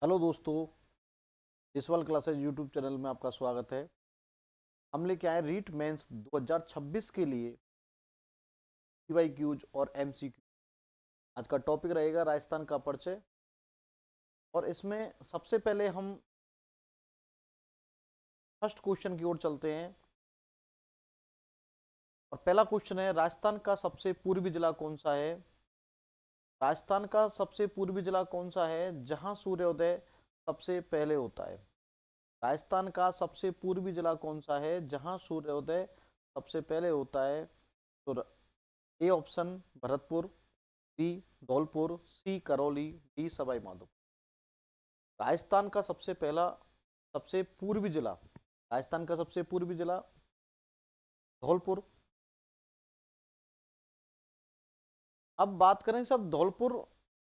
Hello दोस्तों, इस classes YouTube channel में आपका स्वागत है। हम लेके आए रीट मेंस 2026 के लिए पीवाई क्यूज और एमसीक्यू। आज का टॉपिक रहेगा राजस्थान का परिचय। और इसमें सबसे पहले हम फर्स्ट क्वेश्चन की ओर चलते हैं। और पहला क्वेश्चन है, राजस्थान का सबसे पूर्वी जिला कौन सा है? राजस्थान का सबसे पूर्वी जिला कौन सा है जहां सूर्योदय सबसे पहले होता है? राजस्थान का सबसे पूर्वी जिला कौन सा है जहां सूर्योदय सबसे पहले होता है? तो A option Bharatpur, B Dholpur, C Karauli, D Sawai Madhopur. Rajasthan का सबसे पूर्वी जिला, राजस्थान का सबसे पूर्वी जिला धौलपुर। अब बात करें सब धौलपुर,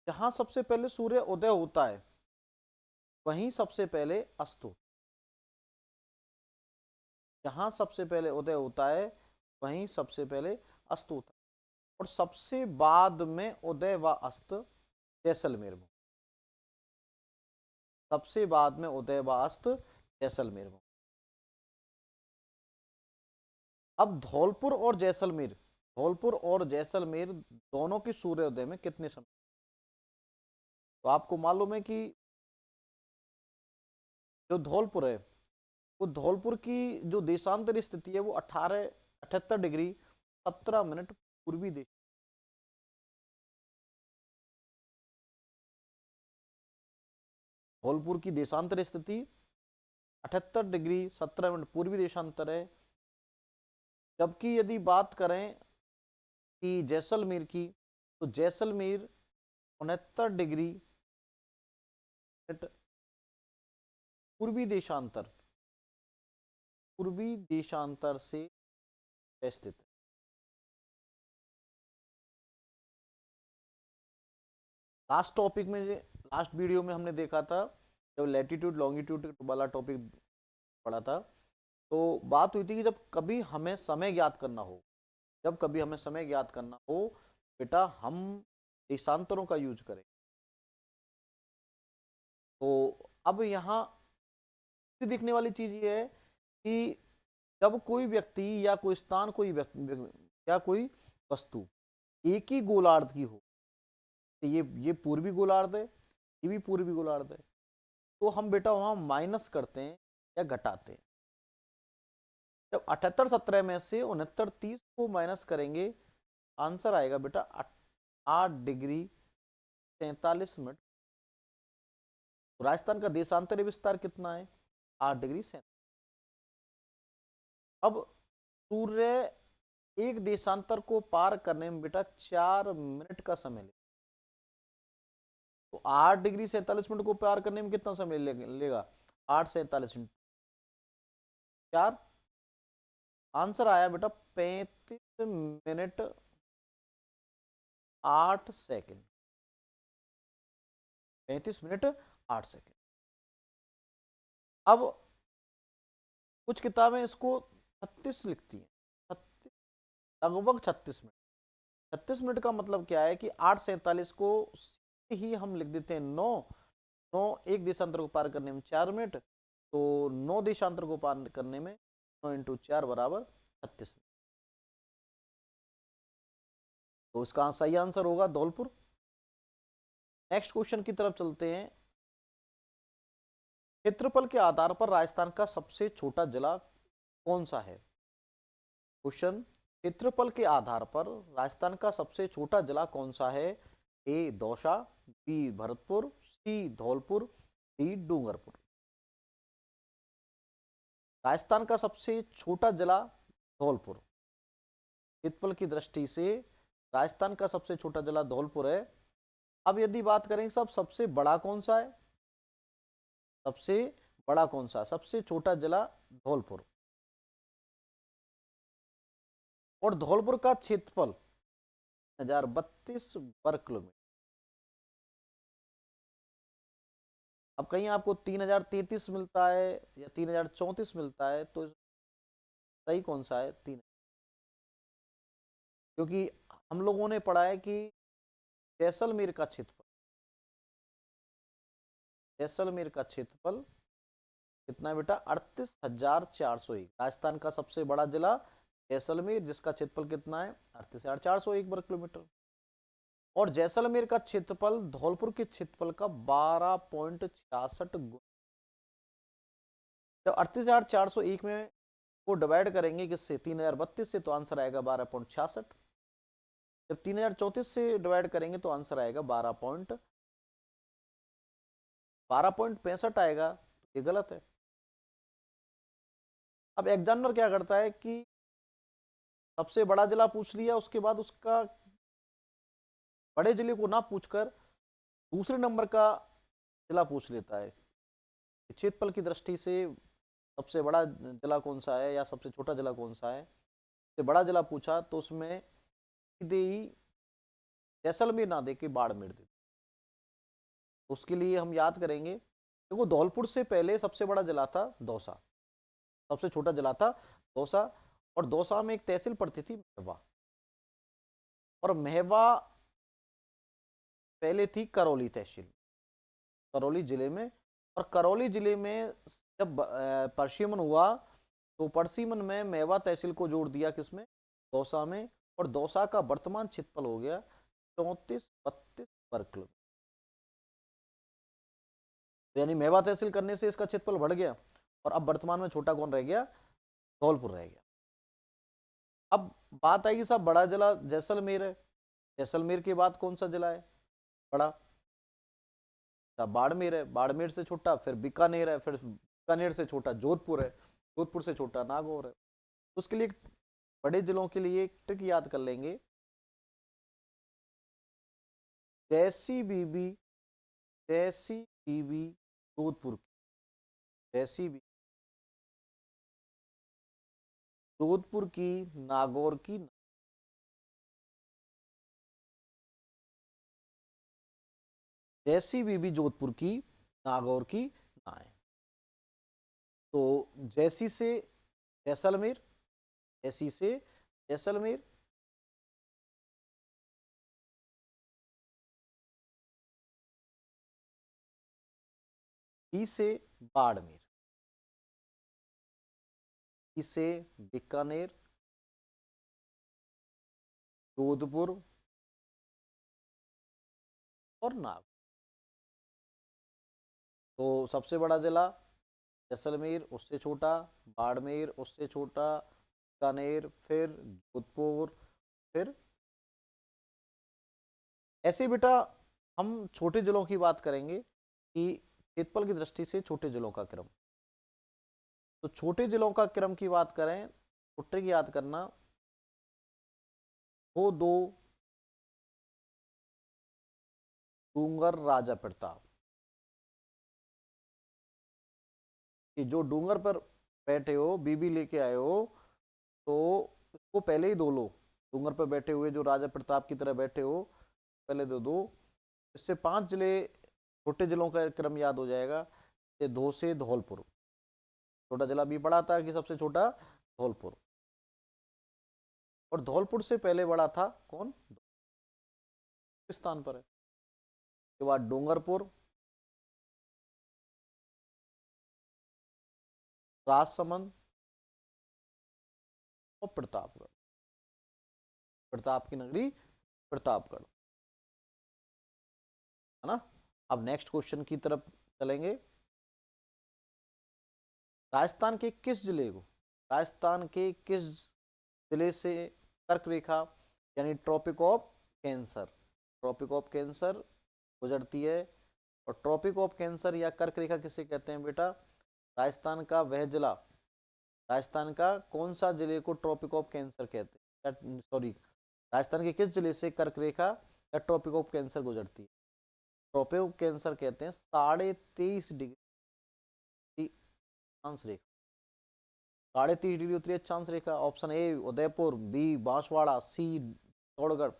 जहां सबसे पहले सूर्य उदय होता है वहीं सबसे पहले अस्त होता है। जहां सबसे पहले उदय होता है वहीं सबसे पहले अस्त होता है। और सबसे बाद में उदय व अस्त जैसलमेर में। सबसे बाद में उदय व अस्त जैसलमेर में। अब धौलपुर और जैसलमेर दोनों के सूर्योदय में कितने समय? तो आपको मालूम है कि जो धौलपुर है, वो धौलपुर की जो देशांतर स्थिति है वो 78 डिग्री 17 मिनट पूर्वी देश। धौलपुर की देशांतर स्थिति 78 डिग्री 17 मिनट पूर्वी देशांतर है। जबकि यदि बात करें कि जैसलमेर की, तो जैसलमेर 69 डिग्री पूर्वी देशांतर से स्थित है। लास्ट वीडियो में हमने देखा था, जब लैटिट्यूड लॉन्गिट्यूड वाला टॉपिक पढ़ा था, तो बात हुई थी कि जब कभी हमें समय ज्ञात करना हो बेटा, हम देशांतरों का यूज करें। तो अब यहाँ देखने वाली चीज ये है कि जब कोई व्यक्ति या कोई स्थान, या कोई वस्तु एक ही गोलार्ध की हो, तो ये पूर्वी गोलार्ध है, ये भी पूर्वी गोलार्ध है, तो हम बेटा वहां माइनस करते हैं या घटाते हैं। जब 78 17 में से 69 30 को माइनस करेंगे, आंसर आएगा बेटा 8 डिग्री 47 मिनट। तो राजस्थान का देशांतरी विस्तार कितना है? 8 डिग्री 47। अब सूर्य एक देशांतर को पार करने में बेटा 4 मिनट का समय ले, तो 8 डिग्री 47 मिनट को पार करने में कितना समय लेगा? 8 47 × 4, आंसर आया बेटा 35 मिनट 8 सेकेंड। 35 minute 8 second. अब कुछ किताबें इसको 36 लिखती हैं, 36, लगभग 36 मिनट। 36 मिनट का मतलब क्या है कि 8:47 को ही हम लिख देते हैं 9। 9 एक देशांतर को पार करने में 4 मिनट, तो 9 देशांतर को पार करने में 9 × 4 बराबर 36 मिनट। तो इसका सही आंसर होगा धौलपुर। नेक्स्ट क्वेश्चन की तरफ चलते हैं। क्षेत्रफल के आधार पर राजस्थान का सबसे छोटा जिला कौन सा है? क्वेश्चन, क्षेत्रफल के आधार पर राजस्थान का सबसे छोटा जिला कौन सा है? ए दौसा, बी भरतपुर, सी धौलपुर, डी डूंगरपुर। राजस्थान का सबसे छोटा जिला धौलपुर। क्षेत्रफल की दृष्टि से राजस्थान का सबसे छोटा जिला धौलपुर है। अब यदि बात करें सब सबसे बड़ा कौन सा है, सबसे बड़ा कौन सा, सबसे छोटा जिला धौलपुर। और धौलपुर का क्षेत्रफल 1032 वर्ग किलोमीटर। अब कहीं आपको 3033 मिलता है या 3034 मिलता है, तो सही कौन सा है? 3। क्योंकि हम लोगों ने पढ़ा है कि जैसलमेर का क्षेत्रफल जैसलमेर का क्षेत्रफल कितना है बेटा? 38,401। राजस्थान का सबसे बड़ा जिला जैसलमेर, जिसका क्षेत्रफल कितना है? 38,401 वर्ग किलोमीटर। और जैसलमेर का क्षेत्रफल धौलपुर के क्षेत्रफल का 12.66 गुना। जब 38,401 में को डिवाइड करेंगे किससे? 3,032 से, तो आंसर आएगा 12.66। जब 3,034 से डिवाइड करेंगे तो आंसर आएगा 12.65 आएगा। ये गलत है। अब एग्जामिनर क्या करता है कि सबसे बड़ा जिला पूछ लिया, उसके बाद उसका बड़े जिले को ना पूछकर दूसरे नंबर का जिला पूछ लेता है। क्षेत्रफल की दृष्टि से सबसे बड़ा जिला कौन सा है या सबसे छोटा जिला कौन सा है? सबसे बड़ा जिला पूछा तो उसमें सीधे ही जैसलमेर ना दे के बाड़मेर दे। उसके लिए हम याद करेंगे, देखो धौलपुर से पहले सबसे बड़ा जिला था दौसा, सबसे छोटा जिला था दौसा। और दौसा में एक तहसील पड़ती थी महवा, और महवा पहले थी करौली तहसील, करौली जिले में। और करौली जिले में जब परसिमन हुआ तो परसिमन में मेवा तहसील को जोड़ दिया किसमें? दौसा में। और दौसा का वर्तमान क्षेत्रफल हो गया 3432 वर्ग किलोमीटर। यानी मेवा तहसील करने से इसका क्षेत्रफल बढ़ गया। और अब वर्तमान में छोटा कौन रह गया? धौलपुर रह गया। अब बात आएगी साहब, बड़ा जिला जैसलमेर है, जैसलमेर के बाद कौन सा जिला है बड़ा? बाड़मेर है, बाड़मेर से छोटा फिर बीकानेर है, फिर बीकानेर से छोटा जोधपुर है, जोधपुर से छोटा नागौर है। उसके लिए बड़े जिलों के लिए एक ट्रिक याद कर लेंगे। जैसी बीबी, जैसी बीबी जोधपुर की, जैसी भी जोधपुर की, नागौर की, जैसी बीबी जोधपुर की, नागौर की नाए। तो जैसी से जैसलमेर, जैसी से जैसलमेर, बी से बाड़मेर, सी से बीकानेर, जोधपुर और नागौर। तो सबसे बड़ा जिला जैसलमेर, उससे छोटा बाड़मेर, उससे छोटा बीकानेर, फिर जोधपुर, फिर ऐसे बेटा हम छोटे जिलों की बात करेंगे कि क्षेत्रफल की दृष्टि से छोटे जिलों का क्रम। तो छोटे जिलों का क्रम की बात करें तो ट्रिक याद करना, वो दो डूंगर राजा प्रताप, कि जो डूंगर पर बैठे हो, बीबी लेके आए हो, तो इसको पहले ही दो लो। डूंगर पर बैठे हुए जो राजा प्रताप की तरह बैठे हो, पहले दो दो। इससे 5 जिले, छोटे जिलों का क्रम याद हो जाएगा। ये धो से धौलपुर, छोटा जिला भी पड़ा था कि सबसे छोटा धौलपुर। और धौलपुर से पहले बड़ा था कौन? स्थान पर है। उसके बाद डूंगरपुर, राजसमंद और प्रतापगढ़, प्रताप की नगरी प्रतापगढ़, है ना। अब नेक्स्ट क्वेश्चन की तरफ चलेंगे। राजस्थान के किस जिले को, राजस्थान के किस जिले से कर्क रेखा यानी Tropic of Cancer, Tropic of Cancer गुजरती है? और ट्रॉपिक ऑफ कैंसर या कर्क रेखा किसे कहते हैं बेटा? राजस्थान का वह जिला, राजस्थान का कौन सा जिले को ट्रॉपिक ऑफ कैंसर कहते हैं? सॉरी, राजस्थान के किस जिले से कर्क रेखा या ट्रॉपिक ऑफ कैंसर गुजरती है? ट्रॉपिक ऑफ कैंसर कहते हैं 23.5 डिग्री अक्षांश रेखा, 23.5 डिग्री उत्तरी अक्षांश रेखा। Option A Udaipur, B Banswara, C Chittorgarh,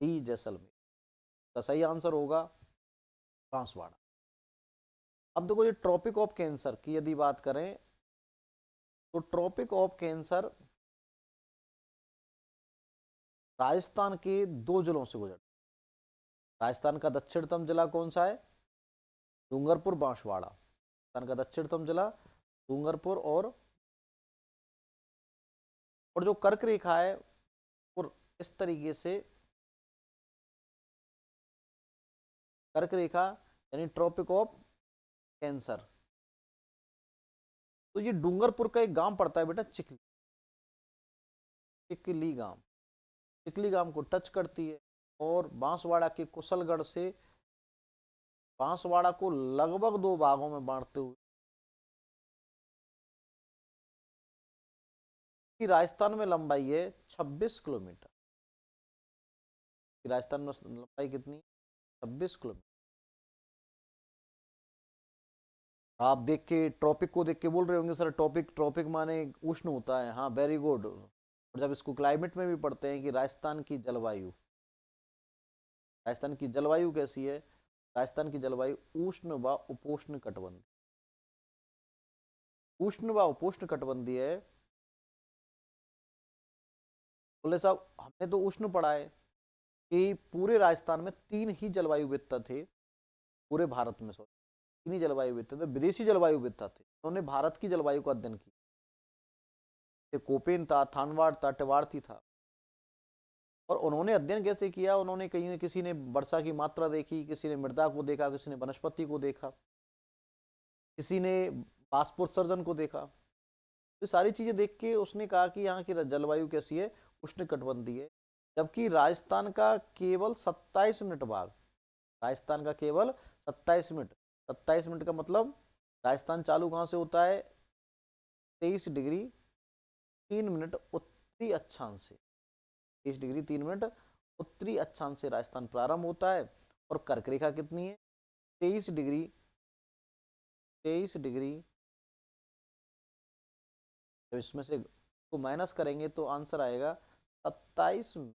D Jaisalmer. तो सही आंसर होगा बांसवाड़ा। अब देखो, ये ट्रॉपिक ऑफ कैंसर की यदि बात करें तो ट्रॉपिक ऑफ कैंसर राजस्थान के 2 जिलों से गुजरता है। राजस्थान का दक्षिणतम जिला कौन सा है? डूंगरपुर बांसवाड़ा, राजस्थान का दक्षिणतम जिला डूंगरपुर। और जो कर्क रेखा है और इस तरीके से कर्क रेखा यानी ट्रॉपिक ऑफ कैंसर। तो ये डूंगरपुर का एक गांव पड़ता है बेटा चिखली, चिखली गांव, चिखली गांव को टच करती है। और बांसवाड़ा के कुशलगढ़ से बांसवाड़ा को लगभग दो भागों में बांटते हुए कि राजस्थान में लंबाई है 26 किलोमीटर। राजस्थान में लंबाई कितनी? 26 किलोमीटर। आप देख के ट्रॉपिक को देख के बोल रहे होंगे सर ट्रॉपिक ट्रॉपिक माने उष्ण होता है। हाँ वेरी गुड। और जब इसको क्लाइमेट में भी पढ़ते हैं कि राजस्थान की जलवायु कैसी है? राजस्थान की जलवायु उष्ण व उपोष्ण कटिबंधीय, उष्ण व उपोष्ण कटिबंधीय है। बोले साहब हमने तो उष्ण पढ़ा है कि पूरे राजस्थान में तीन ही जलवायु विविधता थे, पूरे भारत में सॉरी तीन ही जलवायु विविधता थे, विदेशी जलवायु विविधता थे। उन्होंने भारत की जलवायु का अध्ययन किया, कोपेन था, थानवाड़ था, टेवाड़ती था। और उन्होंने अध्ययन कैसे किया? उन्होंने कहीं किसी ने वर्षा की मात्रा देखी, किसी ने मृदा को देखा, किसी ने वनस्पति को देखा, किसी ने बाष्पोत्सर्जन को देखा। तो सारी चीजें देख के उसने कहा कि यहाँ की जलवायु कैसी है? उष्णकटिबंधीय है। जबकि राजस्थान का केवल 27 मिनट भाग, राजस्थान का केवल 27 मिनट, 27 मिनट का मतलब राजस्थान चालू कहाँ से होता है? 23 डिग्री 3 मिनट उत्तरी अक्षांश से, 23 डिग्री 3 मिनट उत्तरी अक्षांश से राजस्थान प्रारंभ होता है। और कर्क रेखा कितनी है? 23 डिग्री जब इसमें से को माइनस करेंगे तो आंसर आएगा 27।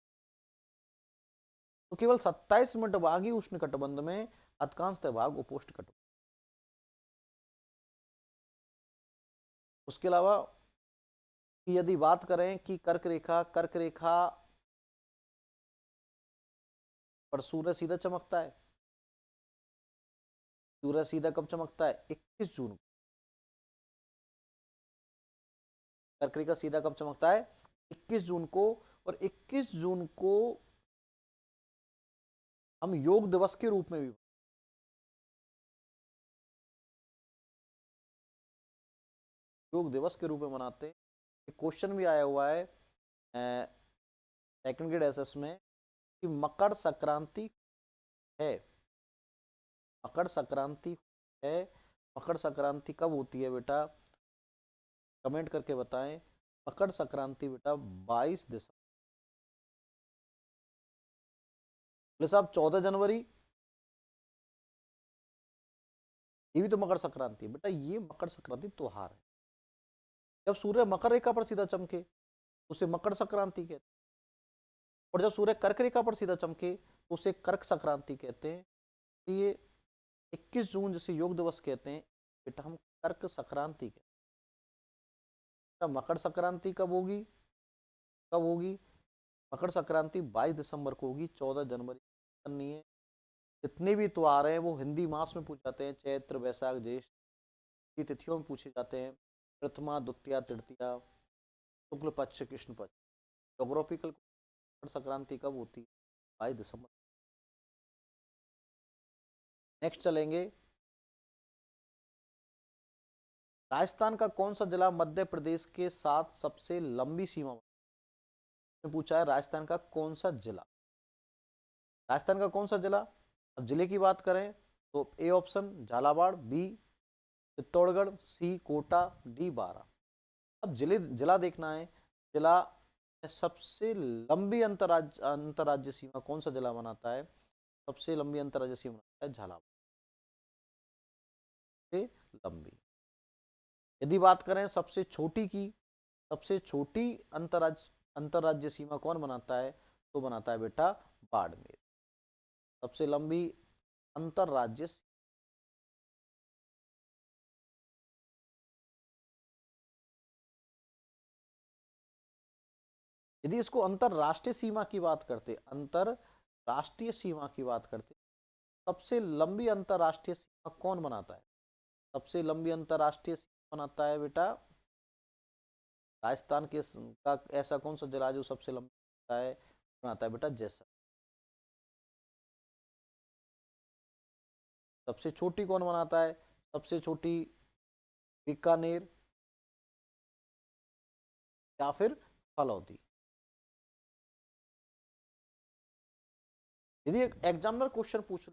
तो केवल 27 मिनट भाग ही उष्ण कटिबंध में, अधिकांशतः भाग उपोष्ण कटिबंध। उसके अलावा यदि बात करें कि कर्क रेखा पर सूर्य सीधा चमकता है, सूर्य सीधा कब चमकता है? 21 जून। कर्क रेखा सीधा कब चमकता है? 21 जून को। और 21 जून को हम योग दिवस के रूप में भी, योग दिवस के रूप में मनाते हैं। क्वेश्चन भी आया हुआ है सेकंड ग्रेड एसएस में कि मकर संक्रांति है, मकर संक्रांति है, मकर संक्रांति कब होती है बेटा? कमेंट करके बताएं। मकर संक्रांति बेटा 22 दिसंबर। बोले साहब 14 जनवरी, ये भी तो मकर संक्रांति है बेटा। ये मकर संक्रांति त्योहार है, जब सूर्य मकर रेखा पर सीधा चमके उसे मकर संक्रांति कहते हैं। और जब सूर्य कर्क रेखा पर सीधा चमके तो उसे कर्क संक्रांति कहते हैं। ये 21 जून जिसे योग दिवस कहते हैं बेटा हम कर्क संक्रांति कहते हैं। मकर संक्रांति कब होगी? कब होगी मकर संक्रांति? 22 दिसंबर को होगी, 14 जनवरी करनी है। जितने भी त्योहार हैं वो हिंदी मास में पूछे जाते हैं, चैत्र वैशाख ज्येष्ठ की तिथियों में पूछे जाते हैं। प्रथमा द्वितीया तृतीया शुक्ल पक्ष कृष्ण पक्ष। जोग्राफिकल मकर संक्रांति कब होती है? 22 दिसंबर। नेक्स्ट चलेंगे, राजस्थान का कौन सा जिला मध्य प्रदेश के साथ सबसे लंबी सीमा में पूछा है? राजस्थान का कौन सा जिला, राजस्थान का कौन सा जिला? अब जिले की बात करें तो A option Jhalawar, B Chittorgarh, C Kota, D Baran. अब जिला देखना है। जिला सबसे लंबी अंतरराज्य सीमा कौन सा जिला बनाता है? सबसे लंबी अंतरराज्य सीमा बनाता है झालावाड़, से लंबी। यदि बात करें सबसे छोटी की, सबसे छोटी अंतरराज्य सीमा कौन बनाता है? तो बनाता है बेटा बाड़मेर। सबसे लंबी अंतरराज्य, यदि इसको अंतरराष्ट्रीय सीमा की बात करते, अंतरराष्ट्रीय सीमा की बात करते, सबसे लंबी अंतरराष्ट्रीय सीमा कौन बनाता है? सबसे लंबी अंतरराष्ट्रीय सीमा बनाता है बेटा राजस्थान के का ऐसा कौन सा जिला है जो सबसे लंबा है बनाता है बेटा? जैसलमेर। सबसे छोटी कौन बनाता है? सबसे छोटी बीकानेर या फिर फलौदी। यदि एक एग्जामिनर क्वेश्चन पूछ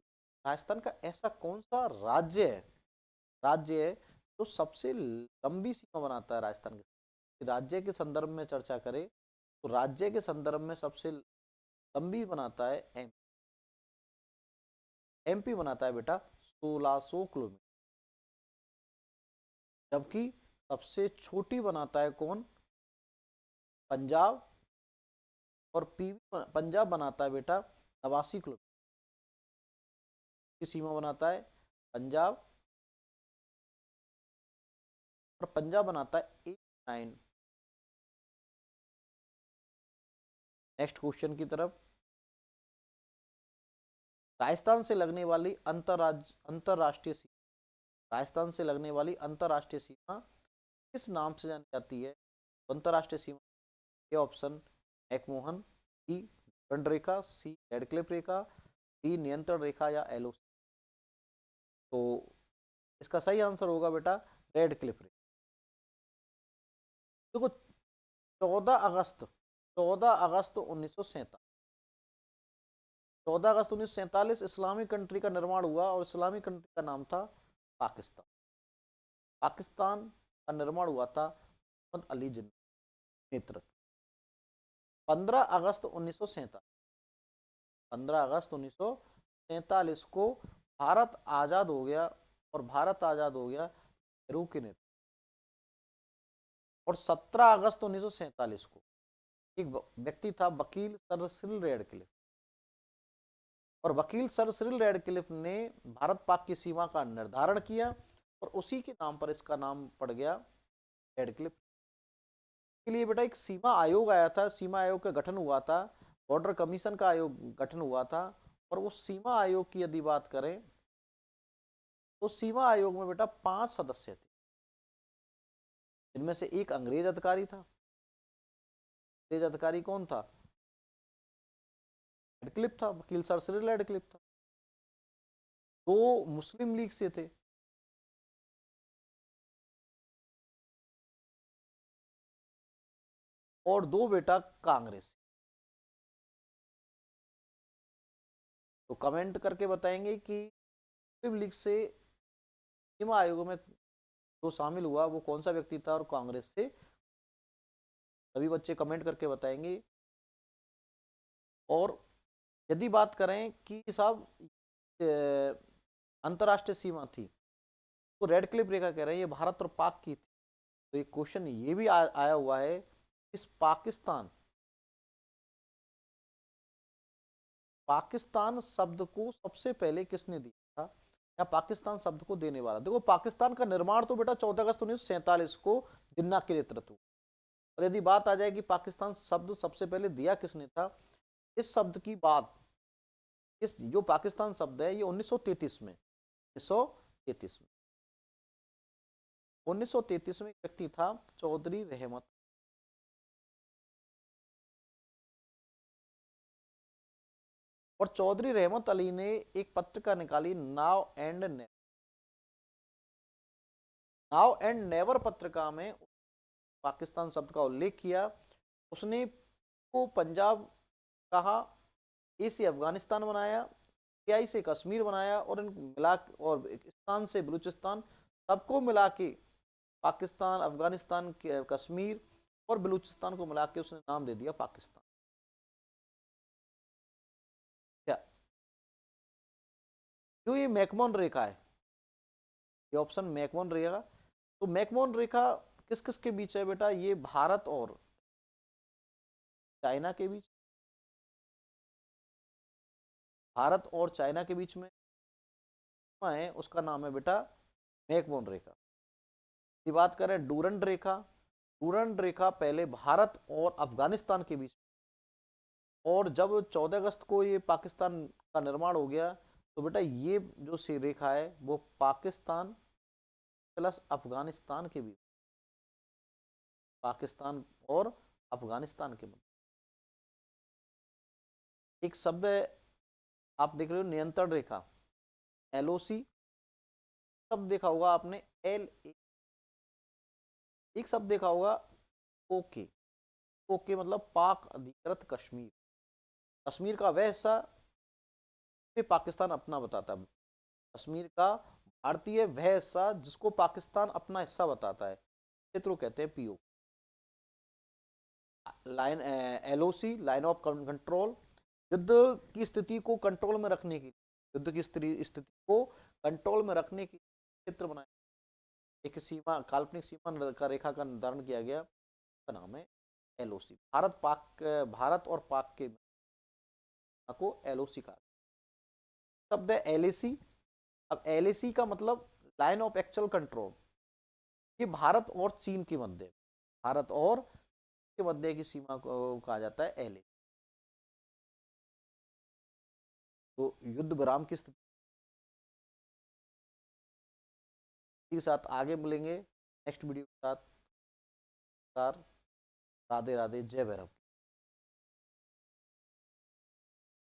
राजस्थान का ऐसा कौन सा राज्य है जो सबसे लंबी सीमा बनाता है राजस्थान के, राज्य के संदर्भ में चर्चा करें तो राज्य के संदर्भ में सबसे लंबी बनाता है एमपी बनाता है बेटा 1600 किलोमीटर। जबकि सबसे छोटी बनाता है कौन? पंजाब। और पीवी पंजाब बनाता है बेटा 89 किलोमीटर की सीमा बनाता है पंजाब। और पंजाब बनाता है 89। नेक्स्ट क्वेश्चन की तरफ। राजस्थान से लगने वाली अंतरराष्ट्रीय सीमा, राजस्थान से लगने वाली अंतरराष्ट्रीय सीमा किस नाम से जानी जाती है? अंतरराष्ट्रीय सीमा ये ऑप्शन मैकमोहन, बी दंड रेखा, सी रेडक्लिफ रेखा, डी नियंत्रण रेखा या एलओसी। तो इसका सही आंसर होगा बेटा रेडक्लिफ रेखा। देखो 14 अगस्त 1947, 14 अगस्त 1947 इस्लामिक कंट्री का निर्माण हुआ और इस्लामिक कंट्री का नाम था पाकिस्तान। पाकिस्तान का निर्माण हुआ था मोहम्मद अली जिन्ना नेतृत्व। 15 अगस्त 1947, 15 अगस्त 1947 को भारत आजाद हो गया और भारत आजाद हो गया नेहरू के नेतृत्व। और 17 अगस्त 1947 को एक व्यक्ति था वकील सर सिरिल रेडक्लिफ, और वकील सर सिरिल रेडक्लिफ ने भारत पाक की सीमा का निर्धारण किया और उसी के नाम पर इसका नाम पड़ गया रेडक्लिफ। के लिए बेटा एक सीमा आयोग आया था, सीमा आयोग का गठन हुआ था, बॉर्डर कमीशन का आयोग गठन हुआ था। और उस सीमा आयोग की यदि बात करें तो सीमा आयोग में बेटा 5 सदस्य थे, जिनमें से एक अंग्रेज अधिकारी था। अंग्रेज अधिकारी कौन था? रेडक्लिफ था, वकील सर सिरिल रेडक्लिफ था। दो मुस्लिम लीग से थे, और दो बेटा कांग्रेस। तो कमेंट करके बताएंगे कि मुस्लिम लीग से सीमा आयोग में जो शामिल हुआ वो कौन सा व्यक्ति था, और कांग्रेस से सभी बच्चे कमेंट करके बताएंगे। और यदि बात करें कि साहब अंतरराष्ट्रीय सीमा थी तो रेड क्लिफ रेखा कह रहे हैं ये भारत और पाक की थी। तो एक क्वेश्चन ये भी आया हुआ है, इस पाकिस्तान शब्द को सबसे पहले किसने दिया था, या पाकिस्तान शब्द को देने वाला? देखो पाकिस्तान का निर्माण तो बेटा 14 अगस्त 1947 को जिन्ना के नेतृत्व। और यदि बात आ जाए कि पाकिस्तान शब्द सबसे पहले दिया किसने था, इस शब्द की बात, इस जो पाकिस्तान शब्द है ये 1933 में 1933 में एक व्यक्ति था चौधरी रहमत। और चौधरी रहमत अली ने एक पत्रिका निकाली नाउ एंड नेवर पत्रिका में पाकिस्तान शब्द का उल्लेख किया। उसने को पंजाब कहा, ए से अफगानिस्तान बनाया, आई से कश्मीर बनाया, और इन मिला और पाकिस्तान से बलूचिस्तान, सबको मिला के पाकिस्तान, अफगानिस्तान, कश्मीर और बलूचिस्तान को मिला के उसने नाम दे दिया पाकिस्तान। क्या जो ये मैकमोहन रेखा है, ये ऑप्शन मैकमोहन रेखा, तो मैकमोहन रेखा किस किस के बीच है बेटा? ये भारत और चाइना के बीच, भारत और चाइना के बीच में है, उसका नाम है बेटा मैकमोहन रेखा। की बात करें डूरंड रेखा, डूरंड रेखा पहले भारत और अफगानिस्तान के बीच, और जब 14 अगस्त को ये पाकिस्तान का निर्माण हो गया तो बेटा ये जो सी रेखा है वो पाकिस्तान प्लस अफगानिस्तान के बीच, पाकिस्तान और अफगानिस्तान के बीच एक शब्द है, आप देख रहे हो नियंत्रण रेखा, एलओसी। शब्द देखा होगा आपने एल, एक शब्द देखा होगा ओके। ओके मतलब पाक अधिकृत कश्मीर, कश्मीर का वह हिस्सा से पाकिस्तान अपना बताता है, कश्मीर का भारतीय वह हिस्सा जिसको पाकिस्तान अपना हिस्सा बताता है, क्षेत्र को कहते हैं PO. Line, LOC line of control, युद्ध की स्थिति को कंट्रोल में रखने की, युद्ध की स्थिति को कंट्रोल में रखने की क्षेत्र बनाया, एक सीमा, काल्पनिक सीमा का रेखा का निर्धारण किया गया, का नाम है एलओसी। भारत और पाक के को एलओसी कहा। शब्द है एलएसी। अब एलएसी का मतलब लाइन ऑफ एक्चुअल कंट्रोल, ये भारत और चीन के मध्य, भारत और के मध्य की सीमा को कहा जाता है एलएसी। तो युद्ध विराम की स्थिति के साथ आगे मिलेंगे नेक्स्ट वीडियो के साथ। राधे राधे, जय भैरव।